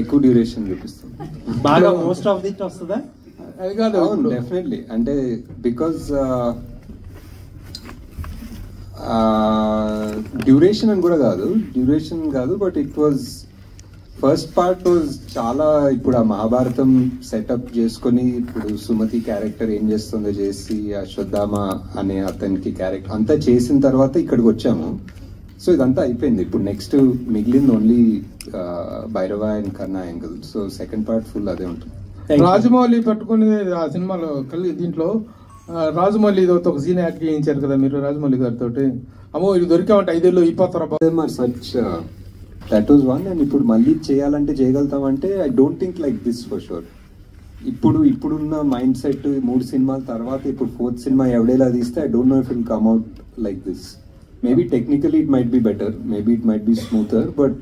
ఎక్కువ డ్యూరేషన్ చూపిస్తుంది. బాగా మోస్ట్ ఆఫ్ దిట్ వస్తుందా? అది కాదు, డెఫినెట్లీ. అంటే బికాజ్ డ్యూరేషన్ అని కూడా కాదు, but it was first part was చాలా. ఇప్పుడు ఆ మహాభారతం సెటప్ చేసుకొని ఇప్పుడు సుమతి క్యారెక్టర్ ఏం చేస్తుందో చేసి అశ్వత్థామ అనే అతనికి క్యారెక్టర్ అంతా చేసిన తర్వాత ఇక్కడికి వచ్చాము. సో ఇదంతా అయిపోయింది. ఇప్పుడు నెక్స్ట్ మిగిలింది only Bhairava and Karna angle. So second part full అదే ఉంటుంది. రాజమౌళి పట్టుకుని ఆ సినిమాలో దీంట్లో రాజమౌళి ఒక సీన్ యాక్ట్ చేయించారు కదా మీరు రాజమౌళి గారితో. అమ్మో ఇది దొరికామంటే 5 ఏళ్ళు అయిపోతారా such that was one. And ఇప్పుడు మళ్ళీ చేయాలంటే చేయగలుగుతామంటే I don't think like this for sure. ఇప్పుడున్న మైండ్ సెట్ 3 సినిమాల తర్వాత ఇప్పుడు 4th సినిమా ఎవడేలా తీస్తే I don't know if it come out like this. Maybe technically it might be better, maybe it might be smoother, but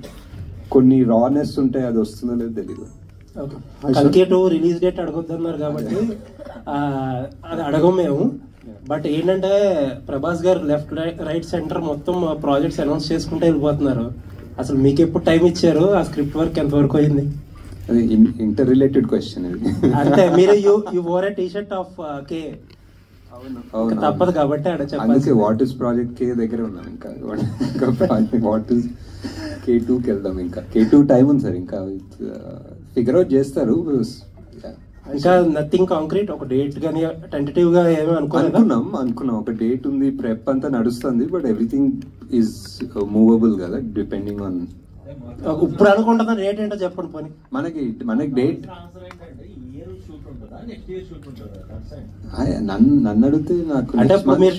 కొన్ని rawness ఉంటాయి, అది వస్తుందో లేదో తెలీదు. కల్కి 2 రిలీజ్ డేట్ అడగొద్దన్నారు కాబట్టి అది అడగం మేము. బట్ ఏంటంటే ప్రభాస్ గారు లెఫ్ట్ రైట్ సెంటర్ మొత్తం ప్రాజెక్ట్స్ అనౌన్స్ చేసుకుంటే వెళ్ళిపోతున్నారు. అసలు మీకు ఎప్పుడు టైం ఇచ్చారు? ఆ స్క్రిప్ట్ వర్క్ ఎంత వరకు అయింది? అది ఇంటర్ రిలేటెడ్ క్వశ్చన్ ఇది. అంటే మీరు you wore a T-shirt off K. తప్పదు కాబట్టి అందుకే వాట్ ఇస్ ప్రాజెక్ట్ కే దగ్గర ఉన్నాం. ఇంకా వాట్ ఇస్ K2కి వెళ్దాం. ఇంకా K2 టైం ఉంది సార్, ఇంకా ఫిగర్ అవుట్ చేస్తారు. ఇంకా నథింగ్ కాంక్రీట్, ఒక డేట్ గానీ టెంటేటివ్ గా ఏమీ అనుకున్నాం ఒక డేట్ ఉంది, ప్రెప్ అంతా నడుస్తుంది, బట్ ఎవ్రీథింగ్ ఈజ్ మూవబుల్ కదా డిపెండింగ్ ఆన్. ఇప్పుడు అనుకుంటున్నా డేట్ ఏంటో చెప్పండి పోనీ. మనకి డేట్ నన్ను అడిగితే నాకు అంటే మీరు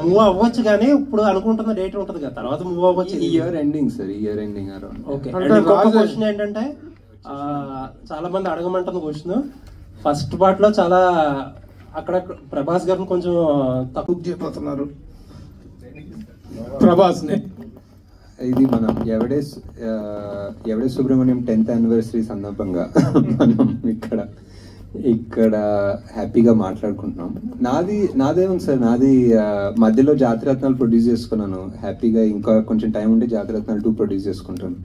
మూవ్ అవ్వచ్చు కానీ ఇప్పుడు అనుకుంటున్న డేట్ ఉంటుంది కదా, తర్వాత మూవ్ అవ్వచ్చు. Year ending sir, year ending around. Okay. ఇంకొక క్వశ్చన్ ఏంటంటే చాలా మంది అడగమంటున్న క్వశ్చన్, ఫస్ట్ పార్ట్ లో చాలా అక్కడ ప్రభాస్ గారిని కొంచెం తక్కువ చేయబోతున్నారు ప్రభాస్ ని. ఇది మనం ఎవడే సుబ్రహ్మణ్యం 10th యానివర్సరీ సందర్భంగా మనం ఇక్కడ హ్యాపీగా మాట్లాడుకుంటున్నాం. నాదేముంది సార్, నాది మధ్యలో జాతిరత్నాలు ప్రొడ్యూస్ చేసుకున్నాను హ్యాపీగా. ఇంకా కొంచెం టైం ఉంటే జాతిరత్నాలు 2 ప్రొడ్యూస్ చేసుకుంటాను.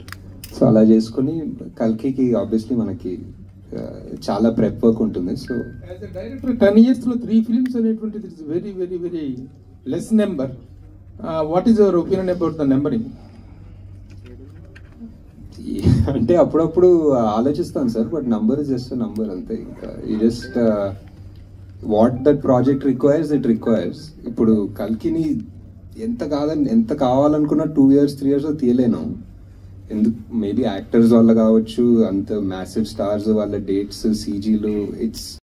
సో అలా చేసుకుని కల్కికి ఆబ్వియస్లీ మనకి చాలా ప్రెప్ వర్క్ ఉంటుంది. సో డైరెక్టర్ 10 years లో 3 films అనేటువంటిది it's very very very less number. What is your opinion about the numbering? అంటే అప్పుడప్పుడు ఆలోచిస్తాను sir, but number is just number అంతే. ఇంకా ఈ just what that project requires it requires. ఇప్పుడు కల్కిని ఎంత కావాలనుకున్నా 2 years 3 years తీయలేను. ఎందుకు, మేబీ యాక్టర్స్ వల్ల కావచ్చు, అంత మ్యాసివ్ స్టార్స్ వాళ్ళ డేట్స్, CGలు, ఇట్స్